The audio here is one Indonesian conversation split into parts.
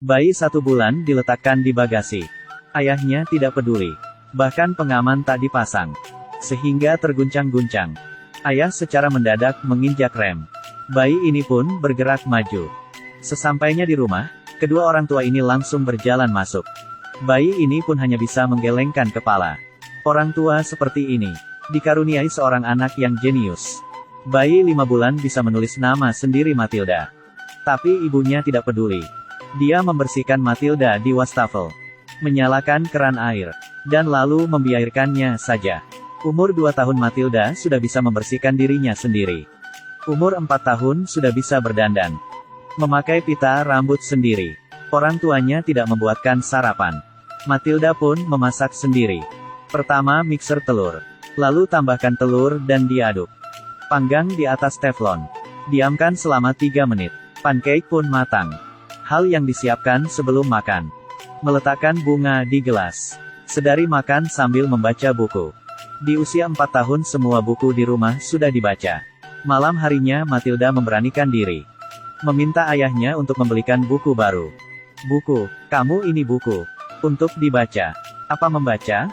Bayi 1 bulan diletakkan di bagasi. Ayahnya tidak peduli. Bahkan pengaman tak dipasang. Sehingga terguncang-guncang. Ayah secara mendadak menginjak rem. Bayi ini pun bergerak maju. Sesampainya di rumah, kedua orang tua ini langsung berjalan masuk. Bayi ini pun hanya bisa menggelengkan kepala. Orang tua seperti ini dikaruniai seorang anak yang jenius. Bayi 5 bulan bisa menulis nama sendiri Matilda. Tapi ibunya tidak peduli. Dia membersihkan Matilda di wastafel, menyalakan keran air, dan lalu membiarkannya saja. Umur 2 tahun Matilda sudah bisa membersihkan dirinya sendiri. Umur 4 tahun sudah bisa berdandan, memakai pita rambut sendiri. Orang tuanya tidak membuatkan sarapan. Matilda pun memasak sendiri. Pertama mixer telur, lalu tambahkan telur dan diaduk. Panggang di atas teflon. Diamkan selama 3 menit. Pancake pun matang. Hal yang disiapkan sebelum makan. Meletakkan bunga di gelas. Sedari makan sambil membaca buku. Di usia 4 tahun semua buku di rumah sudah dibaca. Malam harinya Matilda memberanikan diri. Meminta ayahnya untuk membelikan buku baru. "Buku, kamu ini buku. Untuk dibaca. Apa membaca?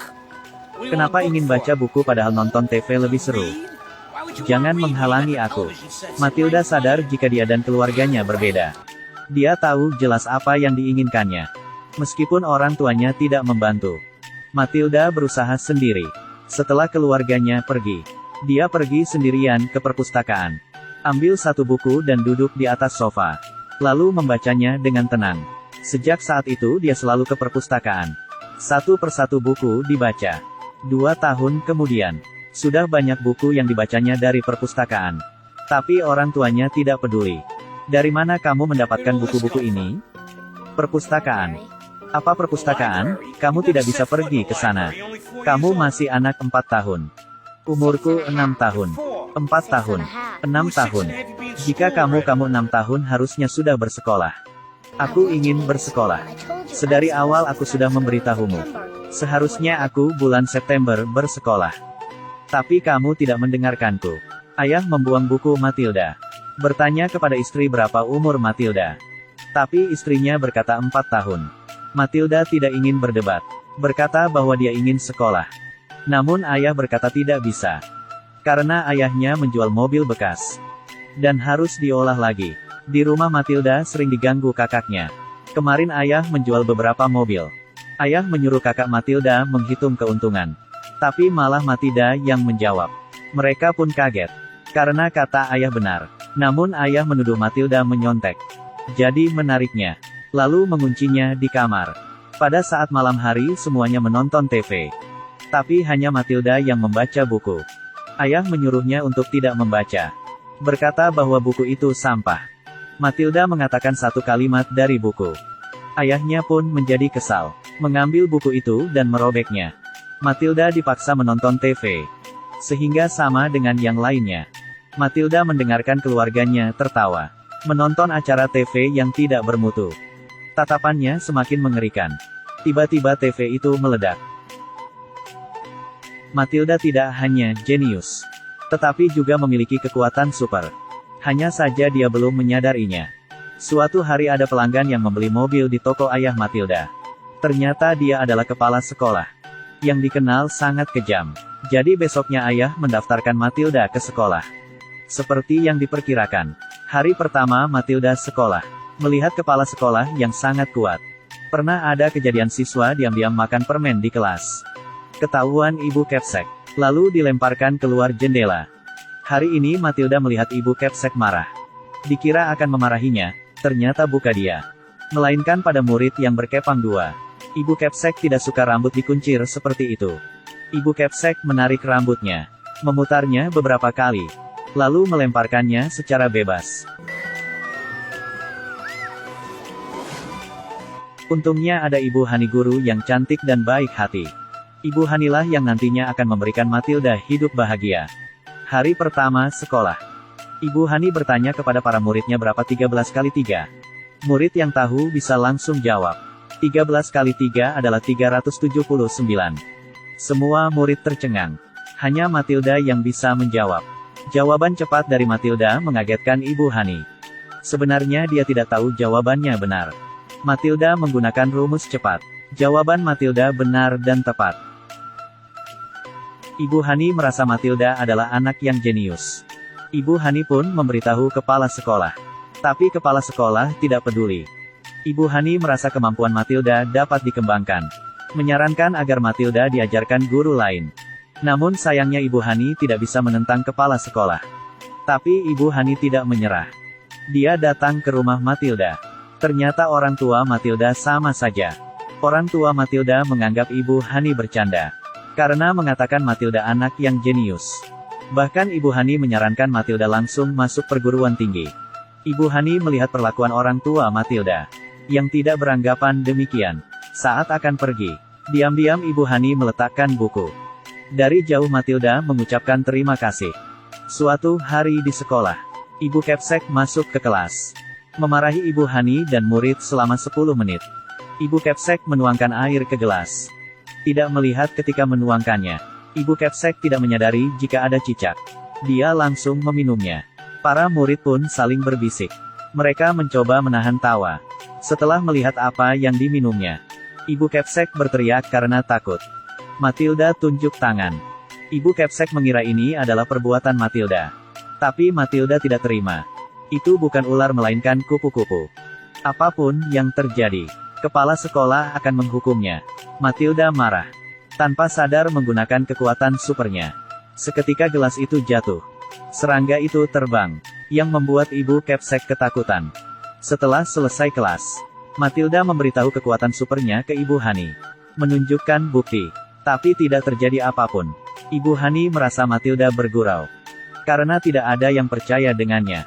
Kenapa ingin baca buku padahal nonton TV lebih seru? Jangan menghalangi aku." Matilda sadar jika dia dan keluarganya berbeda. Dia tahu jelas apa yang diinginkannya. Meskipun orang tuanya tidak membantu. Matilda berusaha sendiri. Setelah keluarganya pergi, dia pergi sendirian ke perpustakaan. Ambil 1 buku dan duduk di atas sofa. Lalu membacanya dengan tenang. Sejak saat itu dia selalu ke perpustakaan. 1 persatu buku dibaca. 2 tahun kemudian, sudah banyak buku yang dibacanya dari perpustakaan. Tapi orang tuanya tidak peduli. "Dari mana kamu mendapatkan buku-buku ini?" "Perpustakaan." "Apa perpustakaan? Kamu tidak bisa pergi ke sana. Kamu masih anak 4 tahun. Umurku 6 tahun. 4 tahun. 6 tahun. Jika kamu 6 tahun harusnya sudah bersekolah." "Aku ingin bersekolah. Sedari awal aku sudah memberitahumu. Seharusnya aku bulan September bersekolah. Tapi kamu tidak mendengarkanku." Ayah membuang buku Matilda. Bertanya kepada istri berapa umur Matilda. Tapi istrinya berkata 4 tahun. Matilda tidak ingin berdebat. Berkata bahwa dia ingin sekolah. Namun ayah berkata tidak bisa. Karena ayahnya menjual mobil bekas. Dan harus diolah lagi. Di rumah Matilda sering diganggu kakaknya. Kemarin ayah menjual beberapa mobil. Ayah menyuruh kakak Matilda menghitung keuntungan. Tapi malah Matilda yang menjawab. Mereka pun kaget. Karena kata ayah benar. Namun ayah menuduh Matilda menyontek. Jadi menariknya. Lalu menguncinya di kamar. Pada saat malam hari semuanya menonton TV. Tapi hanya Matilda yang membaca buku. Ayah menyuruhnya untuk tidak membaca. Berkata bahwa buku itu sampah. Matilda mengatakan 1 kalimat dari buku. Ayahnya pun menjadi kesal. Mengambil buku itu dan merobeknya. Matilda dipaksa menonton TV. Sehingga sama dengan yang lainnya. Matilda mendengarkan keluarganya tertawa. Menonton acara TV yang tidak bermutu. Tatapannya semakin mengerikan. Tiba-tiba TV itu meledak. Matilda tidak hanya jenius. Tetapi juga memiliki kekuatan super. Hanya saja dia belum menyadarinya. Suatu hari ada pelanggan yang membeli mobil di toko ayah Matilda. Ternyata dia adalah kepala sekolah. Yang dikenal sangat kejam. Jadi besoknya ayah mendaftarkan Matilda ke sekolah. Seperti yang diperkirakan. Hari pertama Matilda sekolah. Melihat kepala sekolah yang sangat kuat. Pernah ada kejadian siswa diam-diam makan permen di kelas. Ketahuan ibu Kepsek. Lalu dilemparkan keluar jendela. Hari ini Matilda melihat ibu Kepsek marah. Dikira akan memarahinya. Ternyata bukan dia. Melainkan pada murid yang berkepang 2. Ibu Kepsek tidak suka rambut dikuncir seperti itu. Ibu Kepsek menarik rambutnya. Memutarnya beberapa kali. Lalu melemparkannya secara bebas. Untungnya ada Ibu Hani guru yang cantik dan baik hati. Ibu Hanilah yang nantinya akan memberikan Matilda hidup bahagia. Hari pertama sekolah. Ibu Hani bertanya kepada para muridnya berapa 13 kali 3. Murid yang tahu bisa langsung jawab. 13 kali 3 adalah 379. Semua murid tercengang. Hanya Matilda yang bisa menjawab. Jawaban cepat dari Matilda mengagetkan Ibu Hani. Sebenarnya dia tidak tahu jawabannya benar. Matilda menggunakan rumus cepat. Jawaban Matilda benar dan tepat. Ibu Hani merasa Matilda adalah anak yang jenius. Ibu Hani pun memberitahu kepala sekolah. Tapi kepala sekolah tidak peduli. Ibu Hani merasa kemampuan Matilda dapat dikembangkan. Menyarankan agar Matilda diajarkan guru lain. Namun sayangnya Ibu Hani tidak bisa menentang kepala sekolah. Tapi Ibu Hani tidak menyerah. Dia datang ke rumah Matilda. Ternyata orang tua Matilda sama saja. Orang tua Matilda menganggap Ibu Hani bercanda. Karena mengatakan Matilda anak yang jenius. Bahkan Ibu Hani menyarankan Matilda langsung masuk perguruan tinggi. Ibu Hani melihat perlakuan orang tua Matilda. Yang tidak beranggapan demikian. Saat akan pergi, diam-diam Ibu Hani meletakkan buku. Dari jauh Matilda mengucapkan terima kasih. Suatu hari di sekolah, Ibu Kepsek masuk ke kelas. Memarahi Ibu Hani dan murid selama 10 menit. Ibu Kepsek menuangkan air ke gelas. Tidak melihat ketika menuangkannya. Ibu Kepsek tidak menyadari jika ada cicak. Dia langsung meminumnya. Para murid pun saling berbisik. Mereka mencoba menahan tawa. Setelah melihat apa yang diminumnya, Ibu Kepsek berteriak karena takut. Matilda tunjuk tangan. Ibu Kepsek mengira ini adalah perbuatan Matilda. Tapi Matilda tidak terima. Itu bukan ular melainkan kupu-kupu. Apapun yang terjadi, kepala sekolah akan menghukumnya. Matilda marah. Tanpa sadar menggunakan kekuatan supernya. Seketika gelas itu jatuh. Serangga itu terbang. Yang membuat Ibu Kepsek ketakutan. Setelah selesai kelas, Matilda memberitahu kekuatan supernya ke Ibu Hani. Menunjukkan bukti. Tapi tidak terjadi apapun. Ibu Hani merasa Matilda bergurau. Karena tidak ada yang percaya dengannya.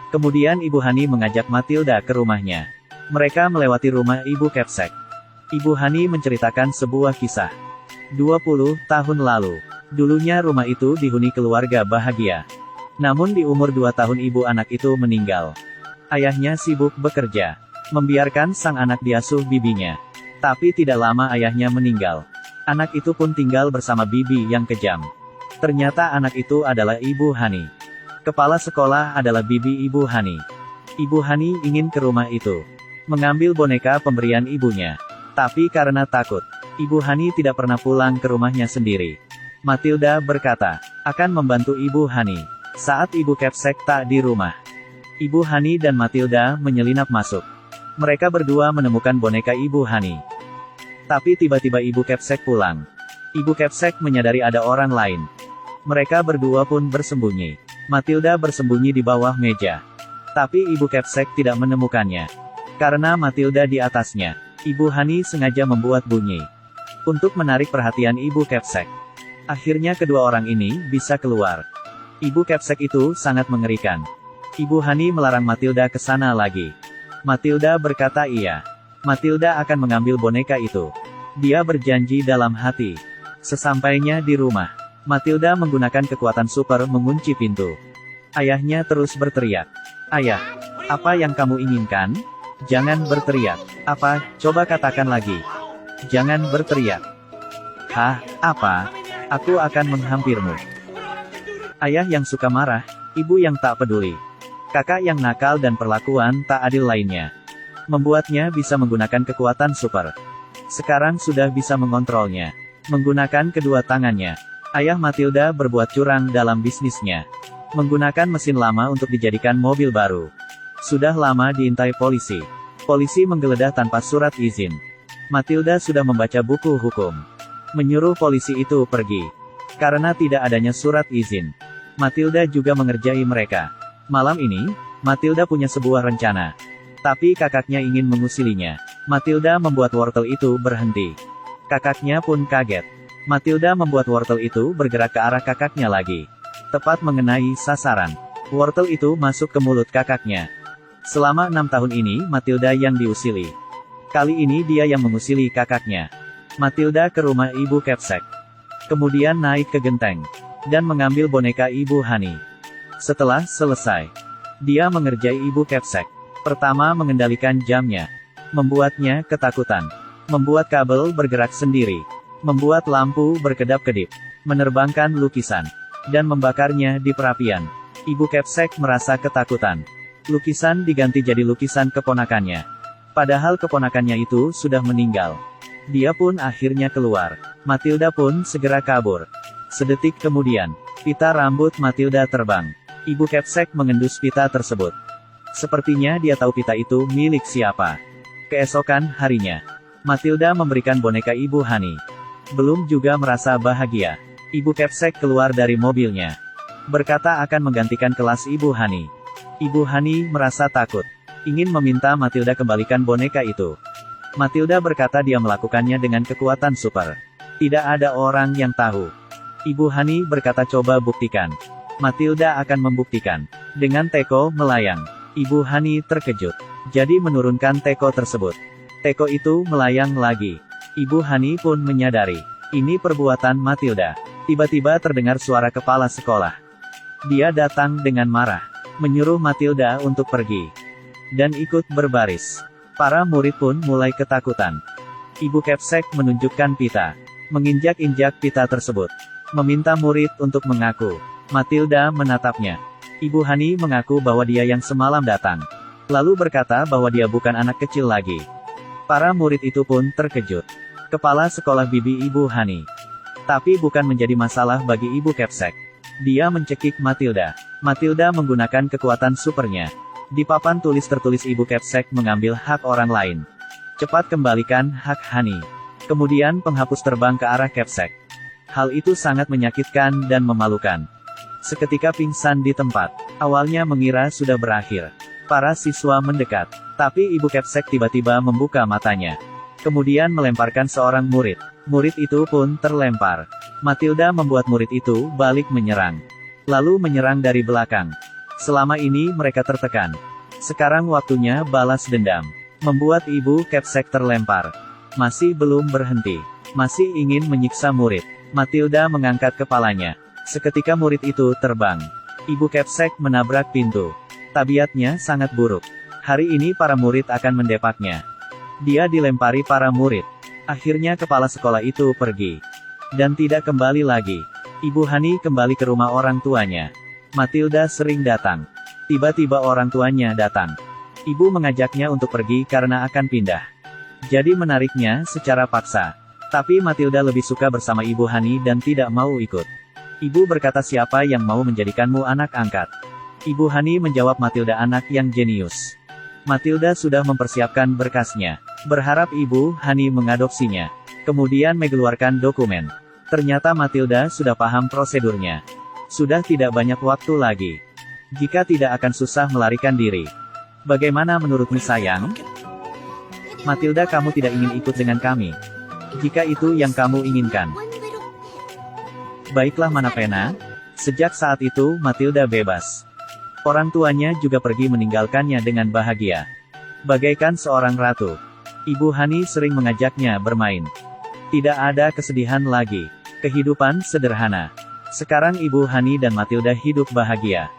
Kemudian Ibu Hani mengajak Matilda ke rumahnya. Mereka melewati rumah Ibu Kepsek. Ibu Hani menceritakan sebuah kisah. 20 tahun lalu, dulunya rumah itu dihuni keluarga bahagia. Namun di umur 2 tahun ibu anak itu meninggal. Ayahnya sibuk bekerja, membiarkan sang anak diasuh bibinya. Tapi tidak lama ayahnya meninggal. Anak itu pun tinggal bersama bibi yang kejam. Ternyata anak itu adalah Ibu Hani. Kepala sekolah adalah bibi Ibu Hani. Ibu Hani ingin ke rumah itu. Mengambil boneka pemberian ibunya. Tapi karena takut, Ibu Hani tidak pernah pulang ke rumahnya sendiri. Matilda berkata, akan membantu Ibu Hani. Saat Ibu Kepsek tak di rumah, Ibu Hani dan Matilda menyelinap masuk. Mereka berdua menemukan boneka Ibu Hani. Tapi tiba-tiba Ibu Kepsek pulang. Ibu Kepsek menyadari ada orang lain. Mereka berdua pun bersembunyi. Matilda bersembunyi di bawah meja. Tapi Ibu Kepsek tidak menemukannya. Karena Matilda di atasnya, Ibu Hani sengaja membuat bunyi. Untuk menarik perhatian Ibu Kepsek. Akhirnya kedua orang ini bisa keluar. Ibu Kepsek itu sangat mengerikan. Ibu Hani melarang Matilda ke sana lagi. Matilda berkata iya. Matilda akan mengambil boneka itu. Dia berjanji dalam hati. Sesampainya di rumah, Matilda menggunakan kekuatan super mengunci pintu. Ayahnya terus berteriak. Ayah, apa yang kamu inginkan? Jangan berteriak. Apa? Coba katakan lagi. Jangan berteriak. Hah, apa? Aku akan menghampirmu. Ayah yang suka marah, ibu yang tak peduli. Kakak yang nakal dan perlakuan tak adil lainnya. Membuatnya bisa menggunakan kekuatan super. Sekarang sudah bisa mengontrolnya. Menggunakan kedua tangannya. Ayah Matilda berbuat curang dalam bisnisnya. Menggunakan mesin lama untuk dijadikan mobil baru. Sudah lama diintai polisi. Polisi menggeledah tanpa surat izin. Matilda sudah membaca buku hukum. Menyuruh polisi itu pergi. Karena tidak adanya surat izin. Matilda juga mengerjai mereka. Malam ini, Matilda punya sebuah rencana. Tapi kakaknya ingin mengusilinya. Matilda membuat wortel itu berhenti. Kakaknya pun kaget. Matilda membuat wortel itu bergerak ke arah kakaknya lagi. Tepat mengenai sasaran. Wortel itu masuk ke mulut kakaknya. Selama 6 tahun ini Matilda yang diusili. Kali ini dia yang mengusili kakaknya. Matilda ke rumah Ibu Kepsek. Kemudian naik ke genteng. Dan mengambil boneka Ibu Hani. Setelah selesai, dia mengerjai Ibu Kepsek. Pertama mengendalikan jamnya. Membuatnya ketakutan. Membuat kabel bergerak sendiri. Membuat lampu berkedap-kedip. Menerbangkan lukisan. Dan membakarnya di perapian. Ibu Kepsek merasa ketakutan. Lukisan diganti jadi lukisan keponakannya. Padahal keponakannya itu sudah meninggal. Dia pun akhirnya keluar. Matilda pun segera kabur. Sedetik kemudian, pita rambut Matilda terbang. Ibu Kepsek mengendus pita tersebut. Sepertinya dia tahu pita itu milik siapa. Keesokan harinya, Matilda memberikan boneka Ibu Hani. Belum juga merasa bahagia, Ibu Kepsek keluar dari mobilnya. Berkata akan menggantikan kelas Ibu Hani. Ibu Hani merasa takut. Ingin meminta Matilda kembalikan boneka itu. Matilda berkata dia melakukannya dengan kekuatan super. Tidak ada orang yang tahu. Ibu Hani berkata coba buktikan. Matilda akan membuktikan. Dengan teko melayang. Ibu Hani terkejut. Jadi menurunkan teko tersebut. Teko itu melayang lagi. Ibu Hani pun menyadari. Ini perbuatan Matilda. Tiba-tiba terdengar suara kepala sekolah. Dia datang dengan marah. Menyuruh Matilda untuk pergi. Dan ikut berbaris. Para murid pun mulai ketakutan. Ibu Kepsek menunjukkan pita. Menginjak-injak pita tersebut. Meminta murid untuk mengaku. Matilda menatapnya. Ibu Hani mengaku bahwa dia yang semalam datang. Lalu berkata bahwa dia bukan anak kecil lagi. Para murid itu pun terkejut. Kepala sekolah bibi Ibu Hani. Tapi bukan menjadi masalah bagi Ibu Kepsek. Dia mencekik Matilda. Matilda menggunakan kekuatan supernya. Di papan tulis tertulis Ibu Kepsek mengambil hak orang lain. Cepat kembalikan hak Hani. Kemudian penghapus terbang ke arah Kepsek. Hal itu sangat menyakitkan dan memalukan. Seketika pingsan di tempat. Awalnya mengira sudah berakhir. Para siswa mendekat. Tapi Ibu Kepsek tiba-tiba membuka matanya. Kemudian melemparkan seorang murid. Murid itu pun terlempar. Matilda membuat murid itu balik menyerang. Lalu menyerang dari belakang. Selama ini mereka tertekan. Sekarang waktunya balas dendam. Membuat Ibu Kepsek terlempar. Masih belum berhenti. Masih ingin menyiksa murid. Matilda mengangkat kepalanya. Seketika murid itu terbang. Ibu Kepsek menabrak pintu. Tabiatnya sangat buruk. Hari ini para murid akan mendepaknya. Dia dilempari para murid. Akhirnya kepala sekolah itu pergi. Dan tidak kembali lagi. Ibu Hani kembali ke rumah orang tuanya. Matilda sering datang. Tiba-tiba orang tuanya datang. Ibu mengajaknya untuk pergi karena akan pindah. Jadi menariknya secara paksa. Tapi Matilda lebih suka bersama Ibu Hani dan tidak mau ikut. Ibu berkata siapa yang mau menjadikanmu anak angkat? Ibu Hani menjawab Matilda anak yang jenius. Matilda sudah mempersiapkan berkasnya. Berharap Ibu Hani mengadopsinya. Kemudian mengeluarkan dokumen. Ternyata Matilda sudah paham prosedurnya. Sudah tidak banyak waktu lagi. Jika tidak akan susah melarikan diri. Bagaimana menurutmu sayang? Matilda, kamu tidak ingin ikut dengan kami. Jika itu yang kamu inginkan. Baiklah, mana pena? Sejak saat itu, Matilda bebas. Orang tuanya juga pergi meninggalkannya dengan bahagia. Bagaikan seorang ratu. Ibu Hani sering mengajaknya bermain. Tidak ada kesedihan lagi. Kehidupan sederhana. Sekarang Ibu Hani dan Matilda hidup bahagia.